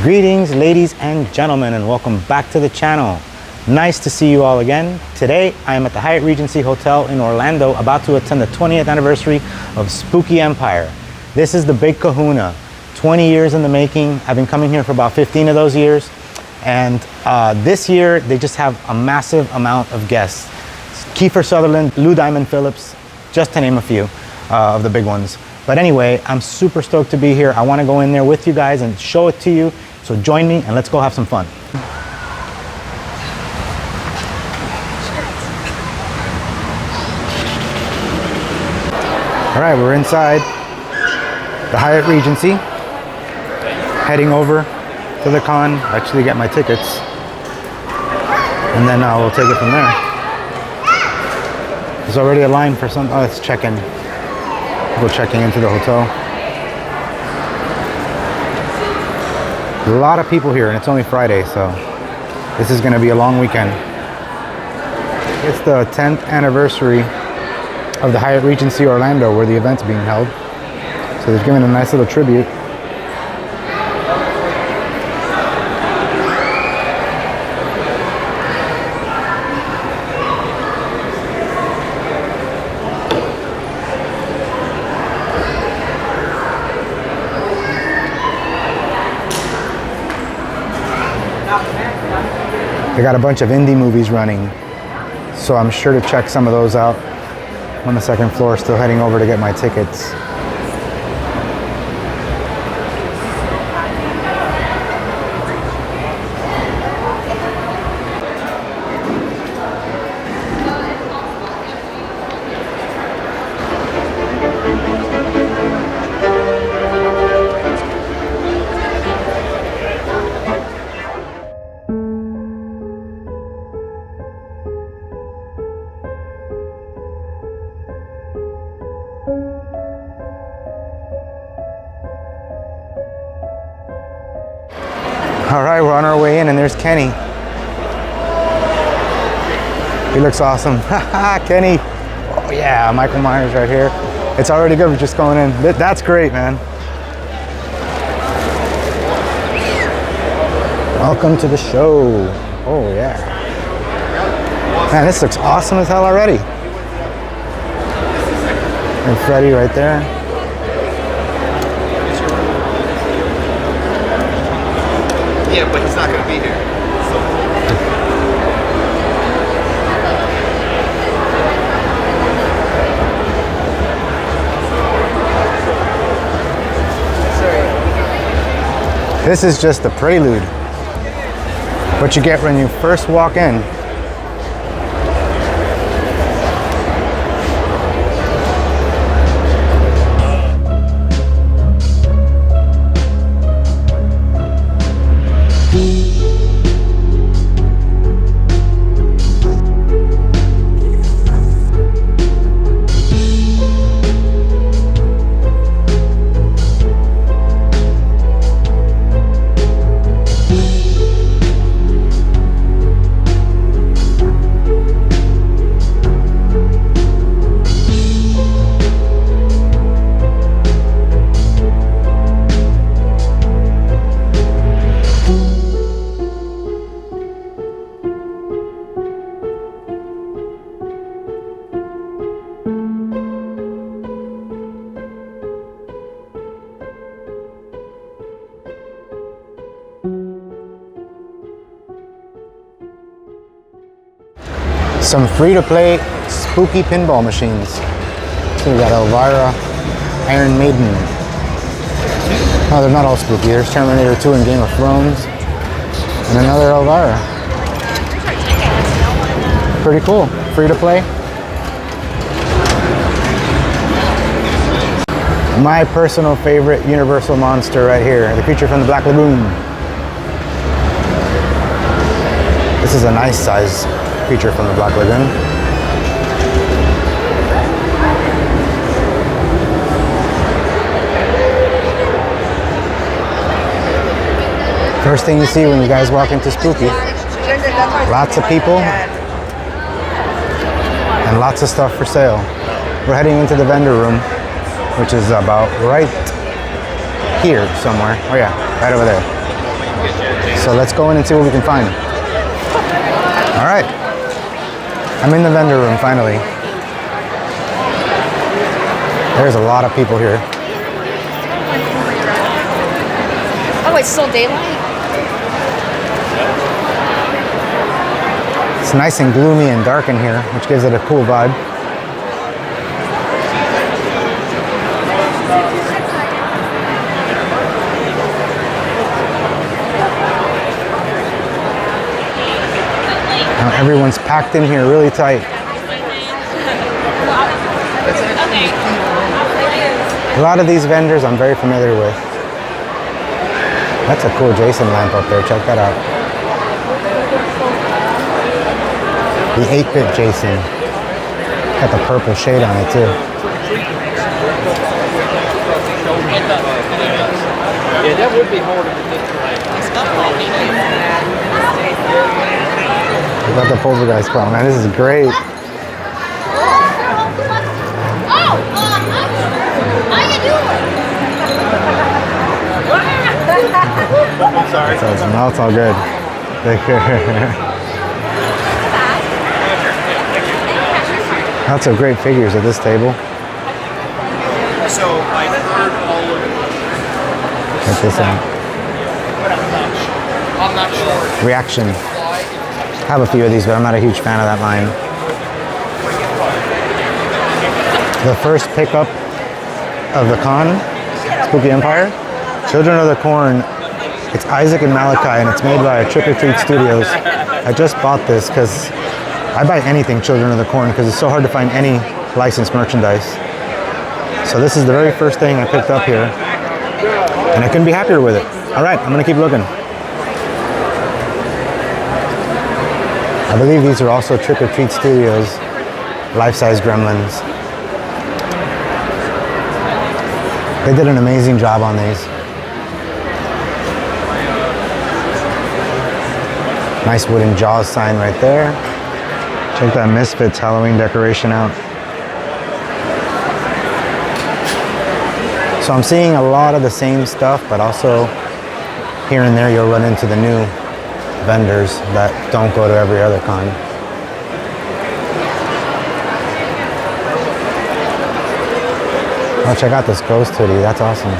Greetings, ladies and gentlemen, and welcome back to the channel. Nice to see you all again. Today, I am at the Hyatt Regency Hotel in Orlando, about to attend the 20th anniversary of Spooky Empire. This is the big kahuna, 20 years in the making. I've been coming here for about 15 of those years. And this year, they just have a massive amount of guests. Kiefer Sutherland, Lou Diamond Phillips, just to name a few of the big ones. But anyway, I'm super stoked to be here. I want to go in there with you guys and show it to you. So join me and let's go have some fun. All right, we're inside the Hyatt Regency, heading over to the con, actually get my tickets, and then we'll take it from there. There's already a line for some, let's check in. Go checking into the hotel. A lot of people here, and it's only Friday, so this is going to be a long weekend. It's the 10th anniversary of the Hyatt Regency Orlando, where the event's being held. So they've given a nice little tribute. They got a bunch of indie movies running, so I'm sure to check some of those out. I'm on the second floor, still heading over to get my tickets. All right, we're on our way in, and there's Kenny. He looks awesome. Haha, Kenny. Oh yeah, Michael Myers right here. It's already good, we're just going in. That's great, man. Welcome to the show. Oh yeah. Man, this looks awesome as hell already. And Freddy right there. Yeah, but he's not going to be here. So. This is just the prelude. What you get when you first walk in. Some free-to-play spooky pinball machines. So we got Elvira, Iron Maiden. No, they're not all spooky. There's Terminator 2 and Game of Thrones. And another Elvira. Pretty cool. Free-to-play. My personal favorite Universal monster right here. The creature from the Black Lagoon. This is a nice size creature from the Black Lagoon. First thing you see when you guys walk into Spooky, lots of people and lots of stuff for sale. We're heading into the vendor room, which is about right here somewhere. Oh yeah, right over there. So let's go in and see what we can find. All right. I'm in the vendor room finally. There's a lot of people here. Oh, it's still daylight? It's nice and gloomy and dark in here, which gives it a cool vibe. Now everyone's packed in here really tight. A lot of these vendors I'm very familiar with. That's a cool Jason lamp up there, check that out. The 8-bit Jason. Got the purple shade on it too. Yeah, that would be harder to get We got the poltergeist clown, man, this is great. I'm sorry. No, it's all good. Lots of great figures at this table. So I've heard all of it. Check this out. I'm not sure. Reaction. I have a few of these, but I'm not a huge fan of that line. The first pickup of the con, Spooky Empire, Children of the Corn. It's Isaac and Malachi, and it's made by Trick or Treat Studios. I just bought this because I buy anything Children of the Corn because it's so hard to find any licensed merchandise. So this is the very first thing I picked up here, and I couldn't be happier with it. All right, I'm gonna keep looking. I believe these are also Trick or Treat Studios life-size gremlins. They did an amazing job on these. Nice wooden Jaws sign right there. Check that Misfits Halloween decoration out. So I'm seeing a lot of the same stuff, but also here and there you'll run into the new vendors that don't go to every other con. Oh, check out this ghost hoodie, that's awesome.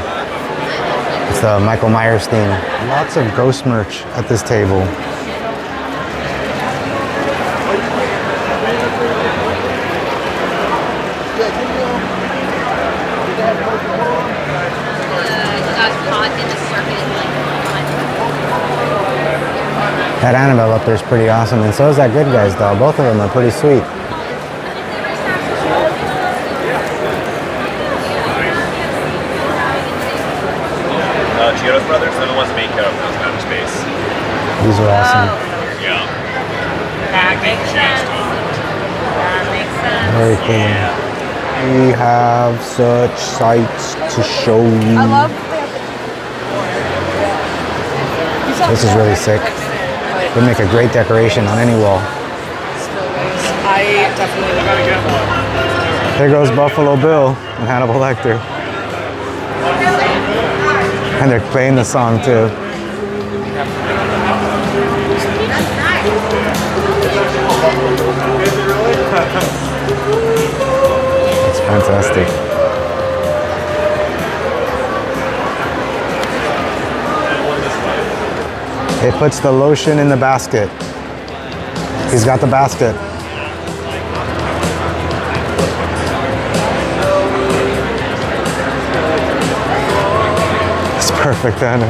It's the Michael Myers theme. Lots of ghost merch at this table. That Annabelle up there is pretty awesome, and so is that Good Guys doll. Both of them are pretty sweet. Chiodos Brothers, they're the ones that make Outer Space. These are awesome. Yeah. That makes sense. That makes sense. Very cool. We have such sights to show you. I love This is really sick. Would make a great decoration on any wall. I definitely gotta get one. There goes Buffalo Bill and Hannibal Lecter. And they're playing the song too. It's fantastic. It puts the lotion in the basket. He's got the basket. It's perfect, Anna.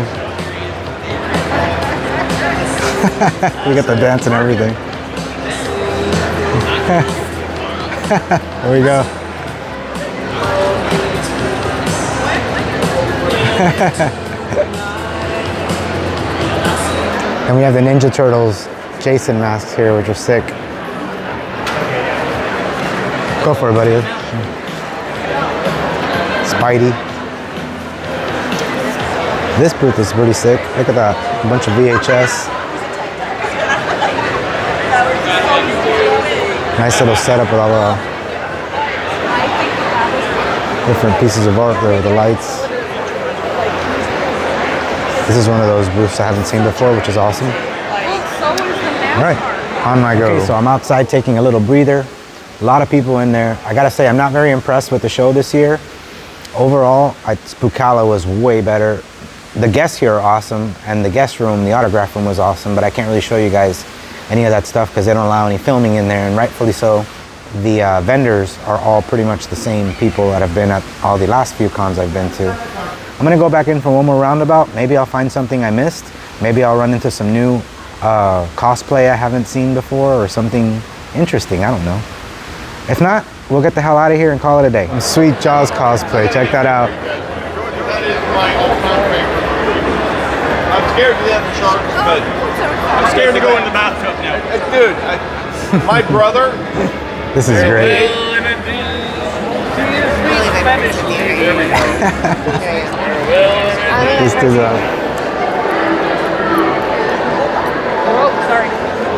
We got the dance and everything. There we go. And we have the Ninja Turtles Jason masks here, which are sick. Go for it, buddy. Spidey. This booth is pretty sick. Look at that. A bunch of VHS. Nice little setup with all the different pieces of art there with the lights. This is one of those booths I haven't seen before, which is awesome. All right, on my go. Okay, so I'm outside taking a little breather. A lot of people in there. I gotta say, I'm not very impressed with the show this year. Overall, Spookala was way better. The guests here are awesome, and the guest room, the autograph room was awesome, but I can't really show you guys any of that stuff because they don't allow any filming in there, and rightfully so. The vendors are all pretty much the same people that have been at all the last few cons I've been to. I'm gonna go back in for one more roundabout. Maybe I'll find something I missed. Maybe I'll run into some new cosplay I haven't seen before or something interesting, I don't know. If not, we'll get the hell out of here and call it a day. Sweet Jaws cosplay, check that out. That is my all-time favorite. I'm scared to death of sharks, but I'm scared to go in the bathtub now. dude, my brother. This is great. This is Oh, sorry.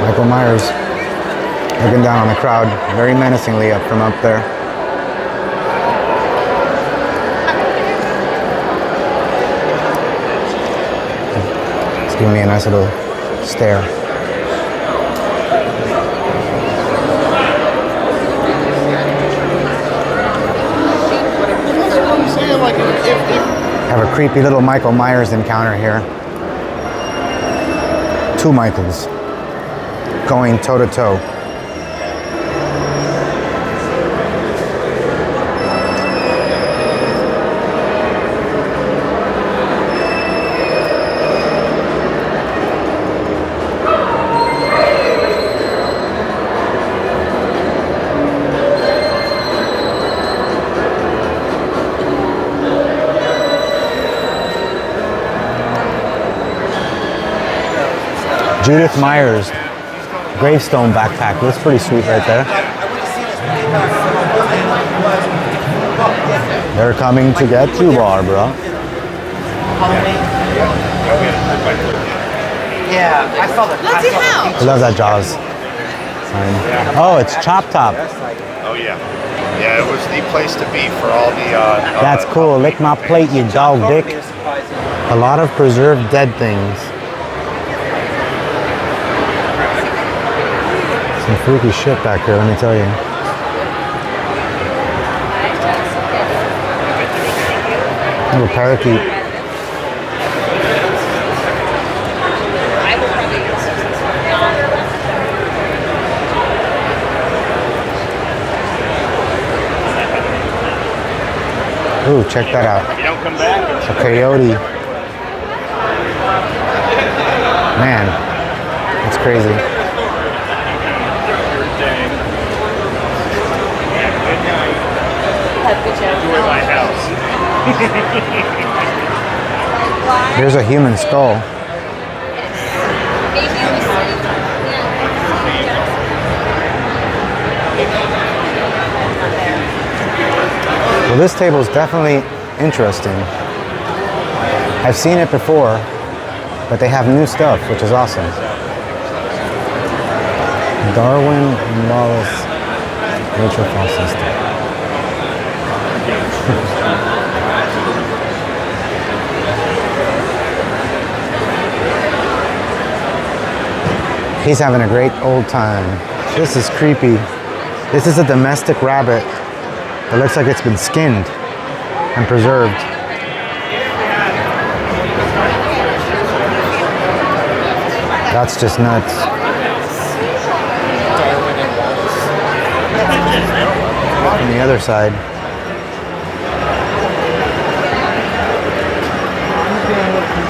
Michael Myers looking down on the crowd very menacingly up from up there. It's giving me a nice little stare. Have a creepy little Michael Myers encounter here. Two Michaels going toe to toe. Judith Myers gravestone backpack. Looks pretty sweet right there. They're coming to get you, Barbara. Yeah, I saw that. Let's see how. I love that Jaws sign. Oh, it's Chop Top. Oh yeah, yeah. It was the place to be for all the. That's cool. Lick my plate, you dog dick. A lot of preserved dead things. Some freaky shit back here, let me tell you. Little parakeet. Ooh, check that out. You don't come back. A coyote. Man, that's crazy. Enjoy my house. Here's a human skull. Well, this table is definitely interesting. I've seen it before, but they have new stuff, which is awesome. Darwin and Wallace nature fossil stuff. He's having a great old time. This is creepy. This is a domestic rabbit. It looks like it's been skinned and preserved. That's just nuts. On the other side.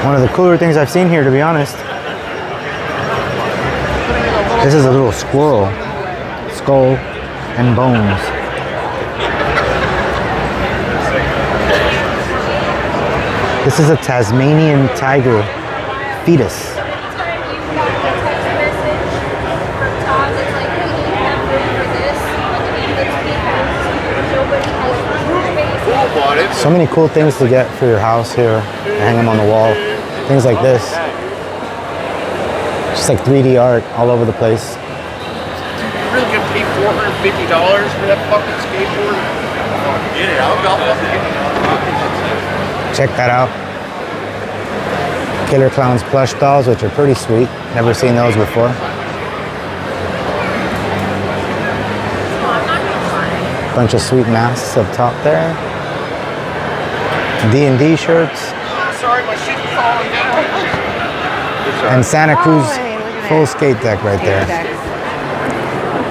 One of the cooler things I've seen here, to be honest. This is a little squirrel. Skull and bones. This is a Tasmanian tiger fetus. So many cool things to get for your house here. Hang them on the wall. Things like this. Just like 3D art all over the place. You really gonna pay $450 for that fucking skateboard? Get it. I'll fucking get it. Check that out. Killer Clowns plush dolls, which are pretty sweet. Never seen those before. Bunch of sweet masks up top there. D&D shirts. Sorry, my shit's falling down. And Santa Cruz Oh, hey, look at full that. skate deck right there.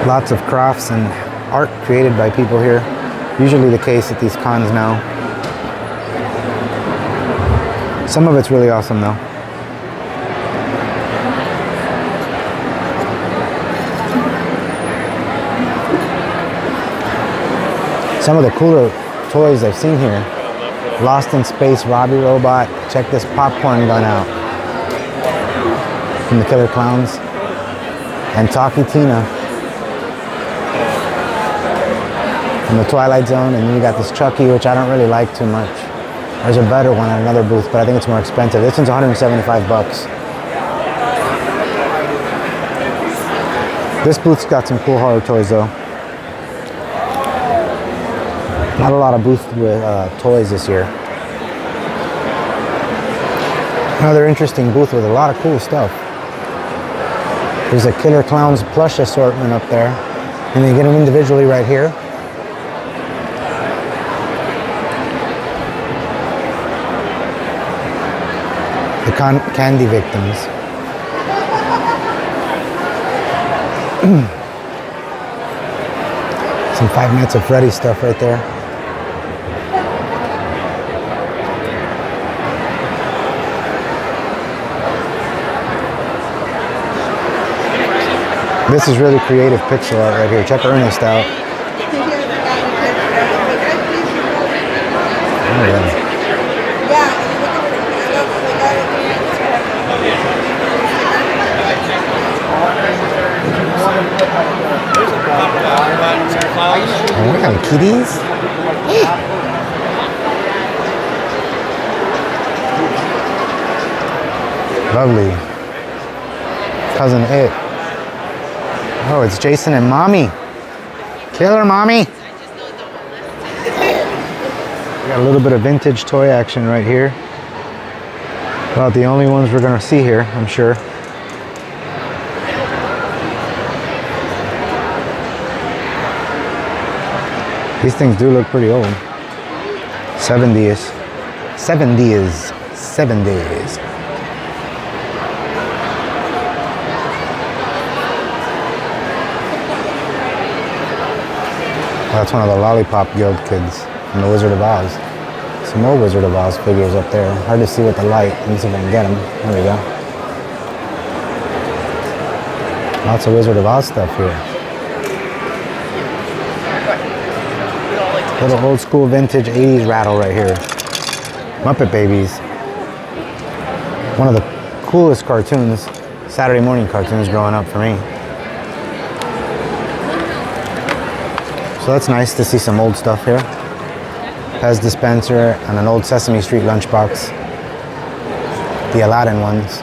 Lots of crafts and art created by people here. Usually the case at these cons now. Some of it's really awesome though. Some of the cooler toys I've seen here. Lost in Space Robbie Robot. Check this popcorn gun out. From the Killer Clowns. And Talkie Tina. From the Twilight Zone. And then you got this Chucky, which I don't really like too much. There's a better one at another booth, but I think it's more expensive. This one's 175 bucks. This booth's got some cool horror toys though. Not a lot of booths with toys this year. Another interesting booth with a lot of cool stuff. There's a Killer Clowns plush assortment up there. And you get them individually right here. The candy victims. Some Five Nights at Freddy's stuff right there. This is really creative pixel art right here. Check Ernest out. Oh, yeah. Oh, we got kitties. Lovely. Cousin It. Oh, it's Jason and Mommy. Killer Mommy. Got a little bit of vintage toy action right here. About the only ones we're gonna see here, I'm sure. These things do look pretty old. 70s. 70s. 70s. That's one of the Lollipop Guild kids from the Wizard of Oz. Some more Wizard of Oz figures up there. Hard to see with the light. Let me see if I can get them. There we go. Lots of Wizard of Oz stuff here. Little old school vintage 80s rattle right here. Muppet Babies. One of the coolest cartoons, Saturday morning cartoons growing up for me. So that's nice to see some old stuff here. Pez dispenser and an old Sesame Street lunchbox. The Aladdin ones.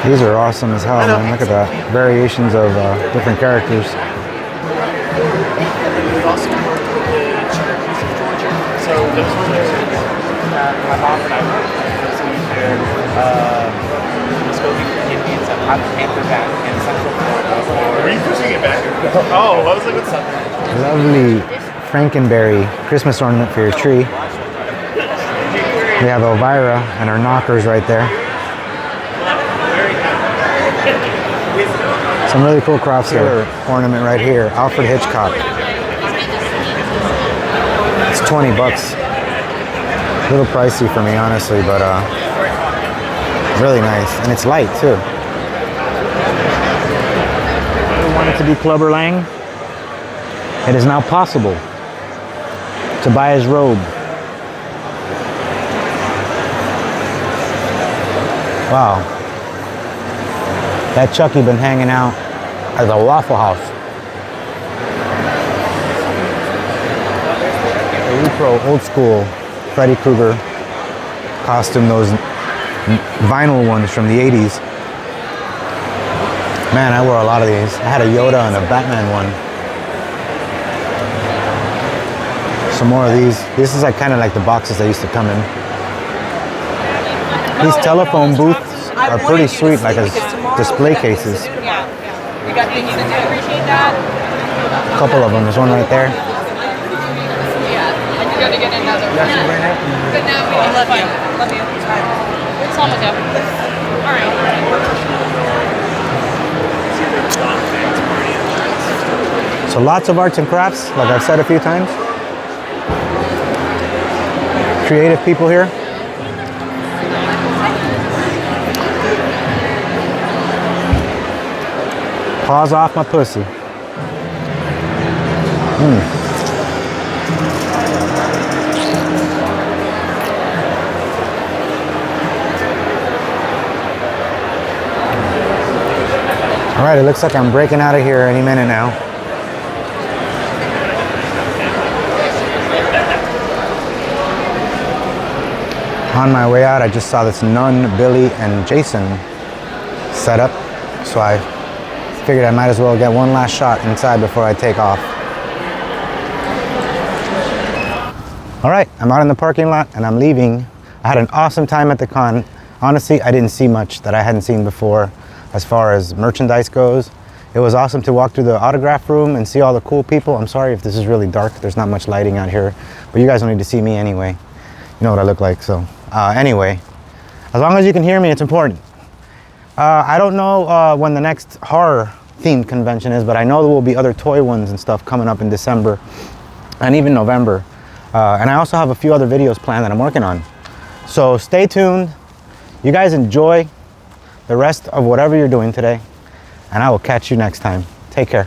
These are awesome as hell, man. Look at that. Variations of different characters. So those were my mom and I were Muskogee Indians and have paperback in Central Florida. Were you pushing it back? Oh, I was like, what's up? Lovely Frankenberry Christmas ornament for your tree. We have Elvira and her knockers right there. Some really cool crafts here. Ornament right here, Alfred Hitchcock. It's 20 bucks. A little pricey for me, honestly, but really nice. And it's light, too. I want it to be Clubber Lang. It is now possible to buy his robe. Wow. That Chucky been hanging out at the Waffle House. The Repro old school Freddy Krueger costume, those vinyl ones from the 80s. Man, I wore a lot of these. I had a Yoda and a Batman one. some more of these. This is like kind of like the boxes that used to come in. These telephone booths are pretty sweet, like as display cases. Yeah. We got things to do. Appreciate that. A couple of them. There's one right there. Yeah. And you're gonna get another one. Good night. I love you. Love you. It's almost up. All right. So lots of arts and crafts, like I've said a few times. Creative people here. Paws off my pussy. All right, it looks like I'm breaking out of here any minute now. On my way out, I just saw this Nun, Billy, and Jason set up, so I figured I might as well get one last shot inside before I take off. All right, I'm out in the parking lot and I'm leaving. I had an awesome time at the con. Honestly, I didn't see much that I hadn't seen before as far as merchandise goes. It was awesome to walk through the autograph room and see all the cool people. I'm sorry if this is really dark. There's not much lighting out here, but you guys don't need to see me anyway. You know what I look like, so. Anyway, as long as you can hear me, it's important. I don't know when the next horror themed convention is, but I know there will be other toy ones and stuff coming up in December and even November. And I also have a few other videos planned that I'm working on. So stay tuned. You guys enjoy the rest of whatever you're doing today, and I will catch you next time. Take care.